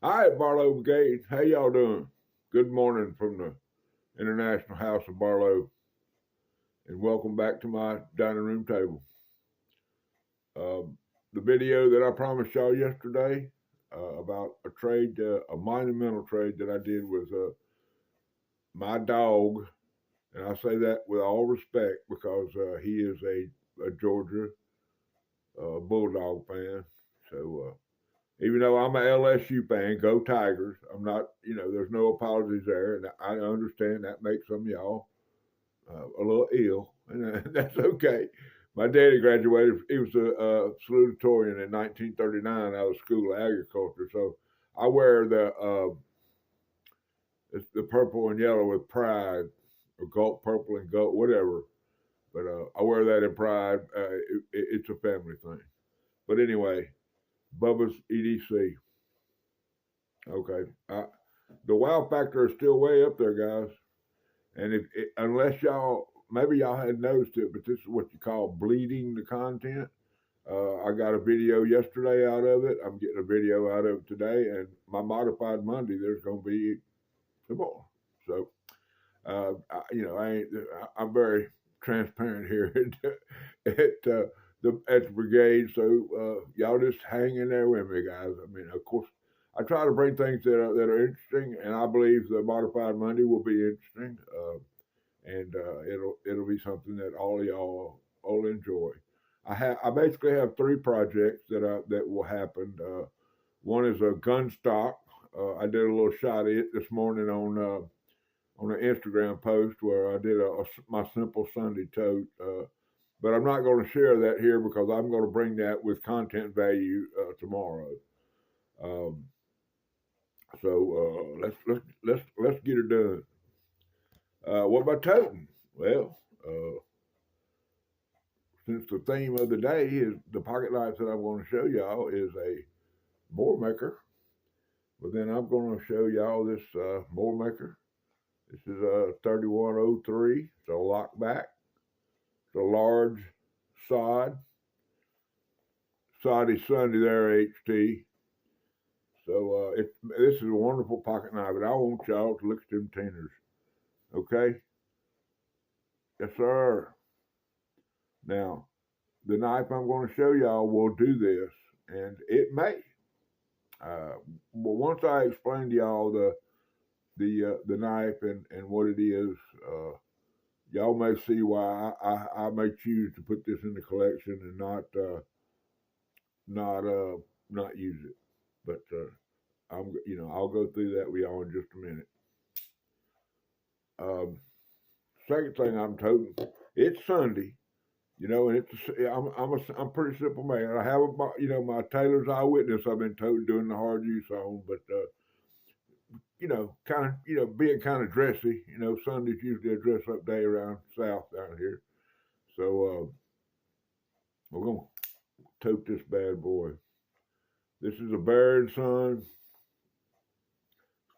All right, Barlow Brigade, how y'all doing? Good morning from the International House of Barlow, and welcome back to my dining room table. Um, the video that I promised y'all yesterday about a trade, a monumental trade that I did with my dog, and I say that with all respect because he is a Georgia Bulldog fan. So even though I'm a LSU fan, go Tigers. I'm not, there's no apologies there, and I understand that makes some of y'all a little ill, and that's okay. My daddy graduated; he was a salutatorian in 1939 out of the School of Agriculture. So I wear the purple and yellow with pride, or gold, purple and gold, whatever. But I wear that in pride. It's a family thing. But anyway, Bubba's EDC. Okay, the wow factor is still way up there, guys. And unless y'all, maybe y'all hadn't noticed it, but this is what you call bleeding the content. I got a video yesterday out of it. I'm getting a video out of it today, and my modified Monday there's going to be some more. So, I ain't. I'm very transparent here at the brigade. So y'all just hang in there with me, guys. I mean, of course, I try to bring things that are interesting, and I believe the modified Monday will be interesting. And it'll be something that all of y'all will enjoy. I basically have three projects that will happen. One is a gun stock. I did a little shot of it this morning on an Instagram post where I did my simple Sunday tote. But I'm not going to share that here because I'm going to bring that with content value tomorrow. Um, so let's get it done. What about toting? Well, since the theme of the day is the pocket knife that I'm going to show y'all is a more maker, but then I'm going to show y'all this more maker. This is a 3103. It's a lockback. It's a large sod. Soddy Sunday there, HT. So this is a wonderful pocket knife, and I want y'all to look at them tenors. Okay? Yes, sir. Now, the knife I'm going to show y'all will do this, and it may. But once I explain to y'all the knife and what it is, y'all may see why I may choose to put this in the collection and not not use it. But I'll go through that with y'all in just a minute. Um, Second thing I'm toting, it's Sunday. And I'm pretty simple man. I have my Taylor's Eyewitness I've been toting doing the hard use on, but kind of, being kind of dressy. Sunday's usually a dress up day around south down here. So we're gonna tote this bad boy. This is a Bear and Son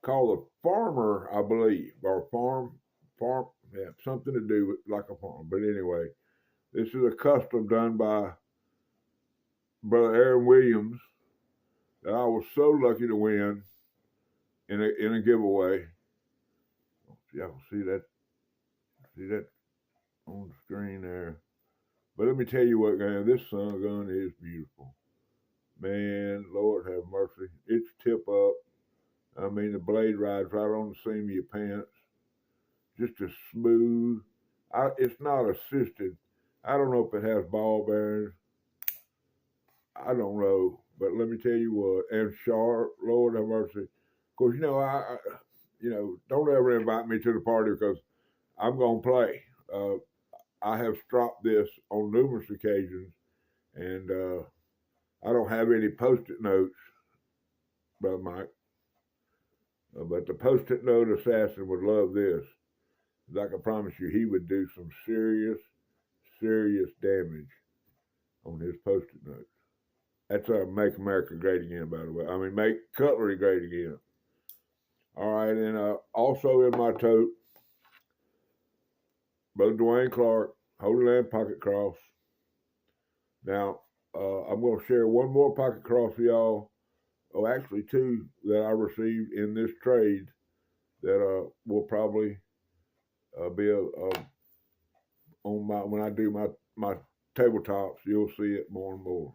called a Farmer, I believe, or farm. Yeah, something to do with like a farm. But anyway, this is a custom done by Brother Aaron Williams that I was so lucky to win in a giveaway. Y'all see that on the screen there. But let me tell you what, man, this sun gun is beautiful. Man, Lord have mercy. It's tip up. I mean, the blade rides right on the seam of your pants. Just as smooth. It's not assisted. I don't know if it has ball bearings. I don't know. But let me tell you what, and sharp, Lord have mercy. Of course, don't ever invite me to the party because I'm going to play. I have stropped this on numerous occasions, and I don't have any post-it notes, Brother Mike. But the post-it note assassin would love this. I can promise you, he would do some serious, serious damage on his post-it notes. That's Make America Great Again, by the way. I mean, Make Cutlery Great Again. All right, and also in my tote, Brother Dwayne Clark, Holy Land Pocket Cross. Now, I'm going to share one more pocket cross with y'all oh, actually two that I received in this trade that will probably be on my when I do my tabletops. You'll see it more and more.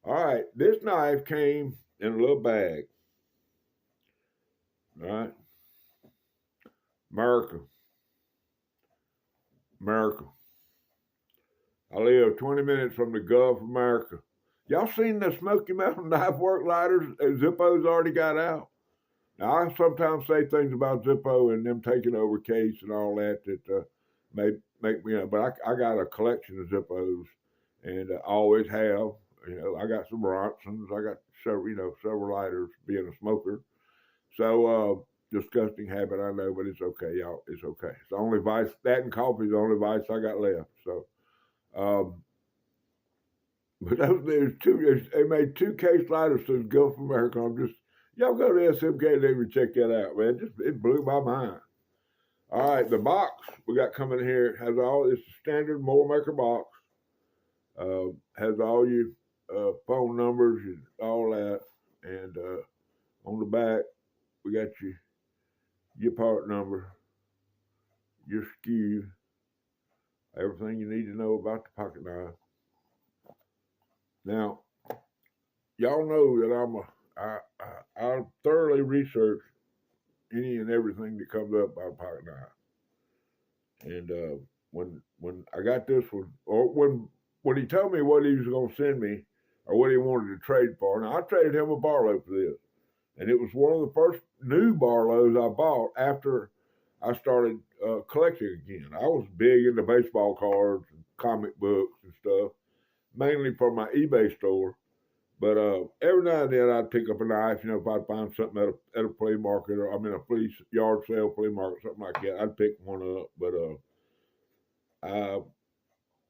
All right, this knife came in a little bag. All right, America, America. I live 20 minutes from the Gulf of America. Y'all seen the Smoky Mountain knife work lighters that Zippo's already got out? Now, I sometimes say things about Zippo and them taking over case and all that may make me, but I got a collection of Zippos and I always have. I got some Bronsons. I got several lighters being a smoker. So, disgusting habit, I know, but it's okay, y'all. It's okay. It's the only vice, that and coffee is the only vice I got left. So, but they made two case lighters to the Gulf of America. Y'all go to SMK and check that out, man. It blew my mind. All right, the box we got coming here has it's a standard Moore Maker box. Has all your phone numbers and all that, and on the back we got your part number, your SKU, everything you need to know about the pocket knife. Now, y'all know that I thoroughly research any and everything that comes up about a pocket knife. And when I got this one, or when he told me what he was going to send me or what he wanted to trade for, now I traded him a Barlow for this, and it was one of the first new Barlows I bought after I started collecting again. I was big into baseball cards and comic books and stuff, mainly for my eBay store. But every now and then I'd pick up a knife, if I'd find something at a flea market or a flea yard sale, flea market, something like that. I'd pick one up. But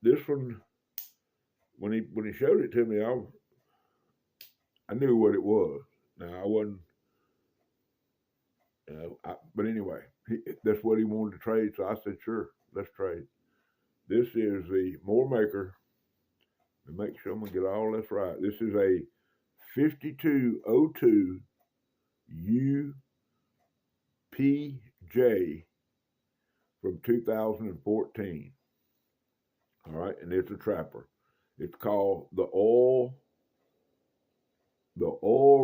this one, when he showed it to me, I knew what it was. Now I wasn't, but anyway, that's what he wanted to trade. So I said, sure, let's trade. This is the Moore Maker. And make sure I'm gonna get all this right. This is a 5202 UPJ from 2014. All right, and it's a trapper. It's called the oil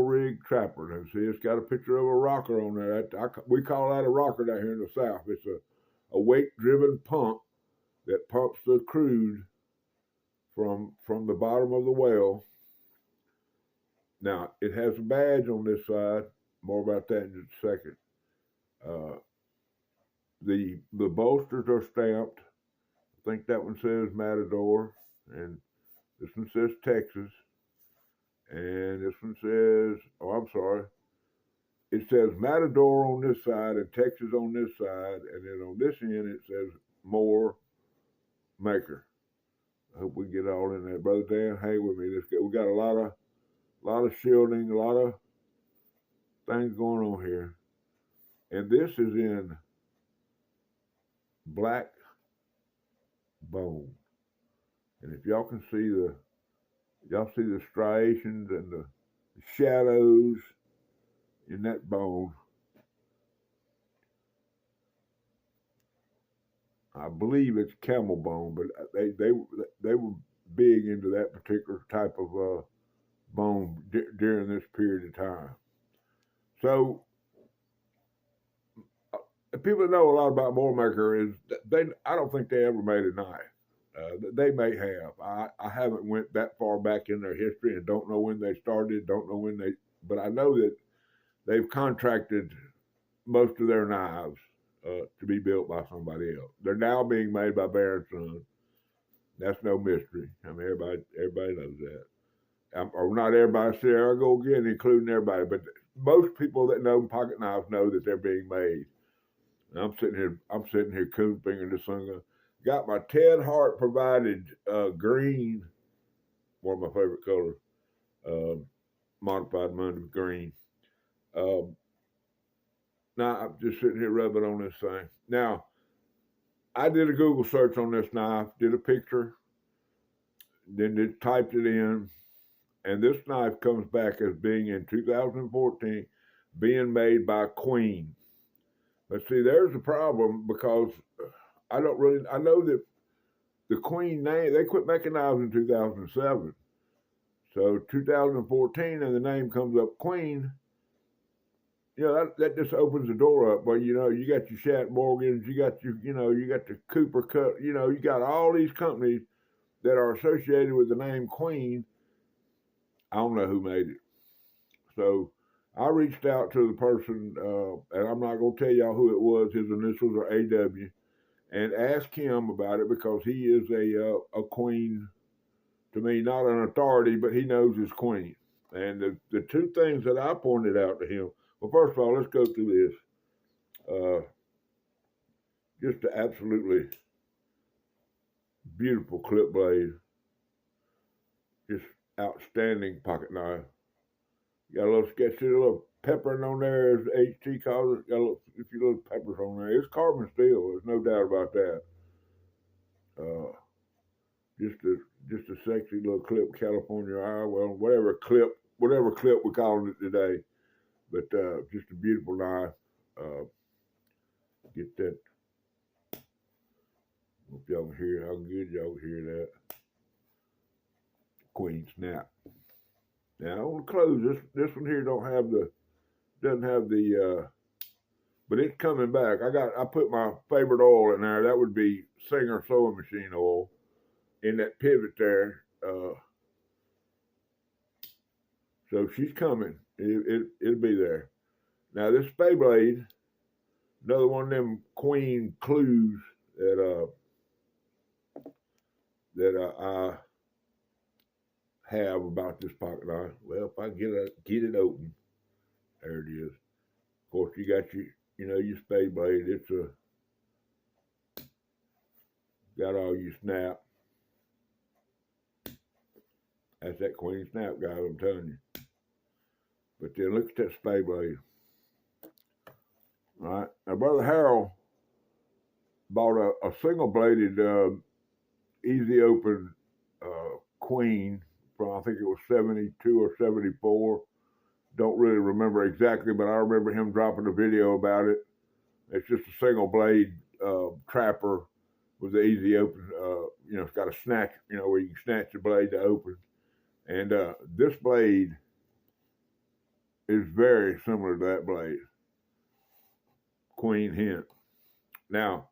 rig trapper. Now see, it's got a picture of a rocker on there. We call that a rocker down here in the South. It's a weight-driven pump that pumps the crude from the bottom of the well. Now, it has a badge on this side. More about that in just a second. The bolsters are stamped. I think that one says Matador, and this one says Texas, and this one says, it says Matador on this side and Texas on this side, and then on this end it says Moore Maker. I hope we get all in there. Brother Dan, hang with me. We got a lot of shielding, a lot of things going on here. And this is in black bone. And if y'all can see the striations and the shadows in that bone. I believe it's camel bone, but they were big into that particular type of bone during this period of time. So people that know a lot about Moore Maker is I don't think they ever made a knife. They may have. I haven't went that far back in their history and don't know when they started. But I know that they've contracted most of their knives to be built by somebody else. They're now being made by Baron Son. That's no mystery. Everybody knows that. Or not everybody. There I go again, including everybody. But most people that know pocket knives know that they're being made. And I'm sitting here coon fingering this thing. Got my Ted Hart provided green, one of my favorite colors, modified Monday green. Now I'm just sitting here rubbing on this thing. Now, I did a Google search on this knife, did a picture, then typed it in, And this knife comes back as being in 2014, being made by Queen. But see, there's a problem because I know that the Queen name, they quit making knives in 2007. So 2014 and the name comes up Queen, that just opens the door up. Well, you got your Shat Morgans, you got you got the Cooper Cut, you got all these companies that are associated with the name Queen. I don't know who made it. So I reached out to the person, and I'm not going to tell y'all who it was. His initials are AW, and asked him about it because he is a Queen to me, not an authority, but he knows his Queen. And the two things that I pointed out to him. Well, first of all, let's go through this. Just an absolutely beautiful clip blade. Just outstanding pocket knife. Got a little sketchy, a little peppering on there, as HT calls it. Got a few little peppers on there. It's carbon steel. There's no doubt about that. Just a sexy little clip, California eye. Well, whatever clip we're calling it today. But just a beautiful knife. Get that. Hope y'all can hear how good y'all can hear that. Queen snap. Now on the close, this one here doesn't have the but it's coming back. I put my favorite oil in there. That would be Singer sewing machine oil in that pivot there. So she's coming. It'll be there. Now this spay blade, another one of them Queen clues that I have about this pocket knife. Well, if I get it open, there it is. Of course, you got your spay blade. It's got all your snap. That's that Queen snap, guys, I'm telling you. But then look at that spay blade. All right. Now, Brother Harold bought a single-bladed easy open Queen from, I think it was 72 or 74. Don't really remember exactly, but I remember him dropping a video about it. It's just a single blade trapper with the easy open. It's got a snatch, where you can snatch the blade to open. And this blade is very similar to that blade, Queen hint. Now,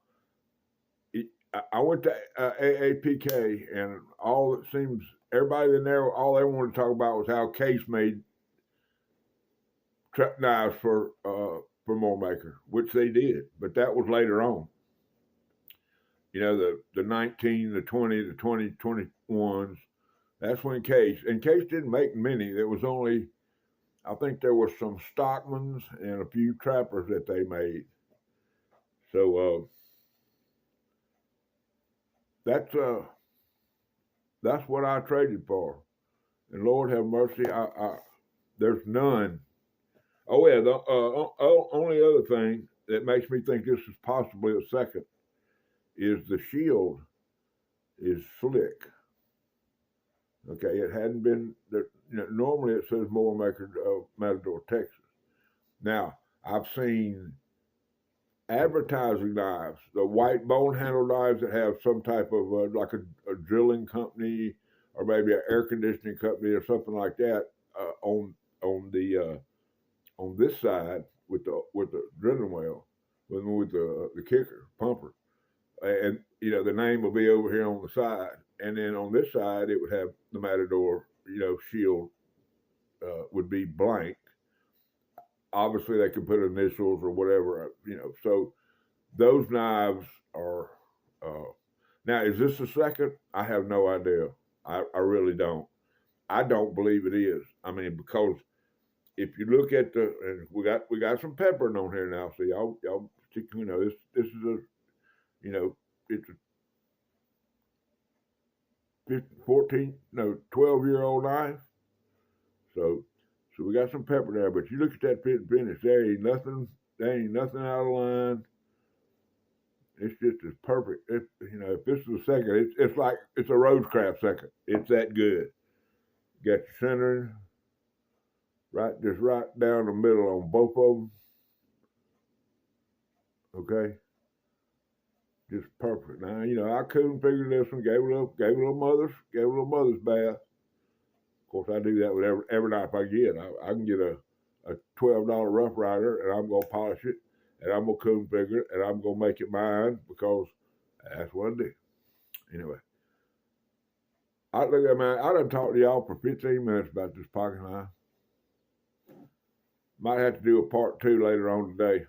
I went to AAPK, and everybody in there, all they wanted to talk about was how Case made knives for Moormaker, which they did, but that was later on. The 19, the 20, the 20, 21s. That's when Case didn't make many. There was only, I think there was some Stockmans and a few trappers that they made. So that's what I traded for. And Lord have mercy, there's none. Oh yeah, the only other thing that makes me think this is possibly a second is the shield is slick. Okay, it hadn't been. Normally it says Moormaker of Matador, Texas. Now I've seen advertising knives, the white bone handle knives that have some type of like a drilling company or maybe an air conditioning company or something like that on this side with the drilling well, with the kicker pumper, and the name will be over here on the side, and then on this side it would have the Matador shield would be blank. Obviously they could put initials or whatever, so those knives are now, is this the second? I have no idea. I really don't. I don't believe it is. I mean, because if you look at and we got some peppering on here now. So y'all, this is a, it's a 12-year-old knife. So we got some pepper there. But you look at that fit and finish. There ain't nothing out of line. It's just as perfect. If this is a second, it's like it's a Rosecraft second. It's that good. Got your centering just right down the middle on both of them. Okay, just perfect. Now I couldn't figure this one. Gave a little mother's bath. Of course, I do that with every knife I get. I can get a $12 Rough Rider, and I'm gonna polish it, and I'm gonna configure it, and I'm gonna make it mine because that's what I do. Anyway, I look at man. I done talked to y'all for 15 minutes about this pocket knife. Might have to do a part 2 later on today,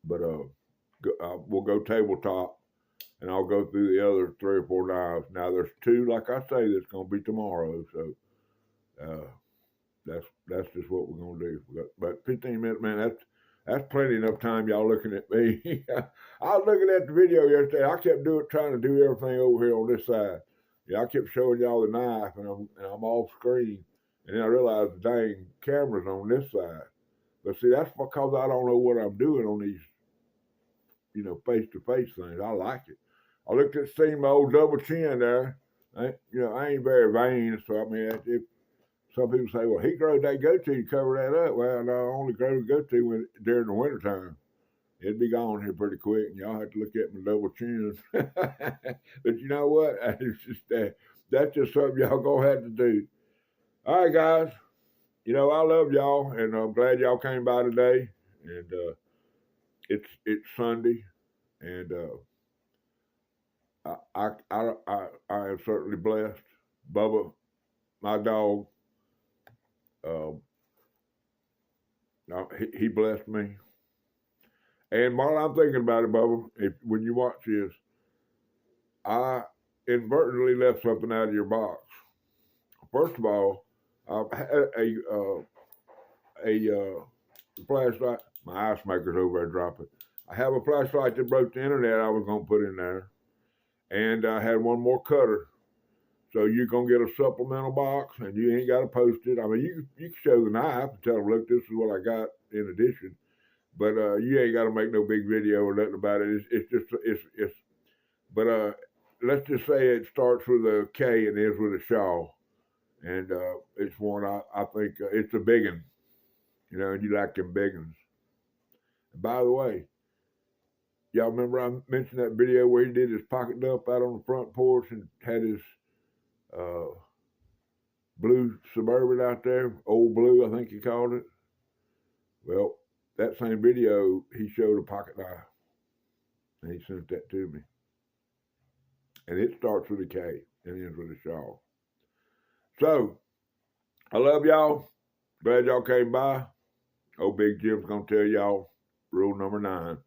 but we'll go tabletop, and I'll go through the other 3 or 4 knives. Now there's 2, like I say, that's gonna be tomorrow, so that's just what we're gonna do. But 15 minutes, man, that's plenty enough time. Y'all looking at me. I was looking at the video yesterday. I kept trying to do everything over here on this side. Yeah, I kept showing y'all the knife, and I'm off screen, and then I realized the dang camera's on this side. But see, that's because I don't know what I'm doing on these, face-to-face things. I like it. I looked at seeing my old double chin there. I ain't very vain, so I mean, if some people say, well, he grows that goatee to cover that up. Well, no, I only grow the goatee during the wintertime. It'd be gone here pretty quick, and y'all have to look at my double chin. But you know what? That's just something y'all gonna have to do. All right, guys. I love y'all, and I'm glad y'all came by today. And it's Sunday, and I am certainly blessed. Bubba, my dog, he blessed me. And while I'm thinking about it, Bubba, when you watch this, I inadvertently left something out of your box. First of all, I had a flashlight. My ice maker's over there dropping. I have a flashlight that broke the internet I was going to put in there. And I had one more cutter. So you're going to get a supplemental box, and you ain't got to post it. I mean, you can show the knife and tell them, look, this is what I got in addition. But you ain't got to make no big video or nothing about it. But let's just say it starts with a K and ends with a Shaw. And it's one I think it's a big one. And you like them big ones. And by the way, y'all remember I mentioned that video where he did his pocket dump out on the front porch and had his blue Suburban out there, old blue, I think he called it. Well, that same video, he showed a pocket knife, and he sent that to me. And it starts with a K and ends with a Shaw. So, I love y'all. Glad y'all came by. Old Big Jim's going to tell y'all rule number 9.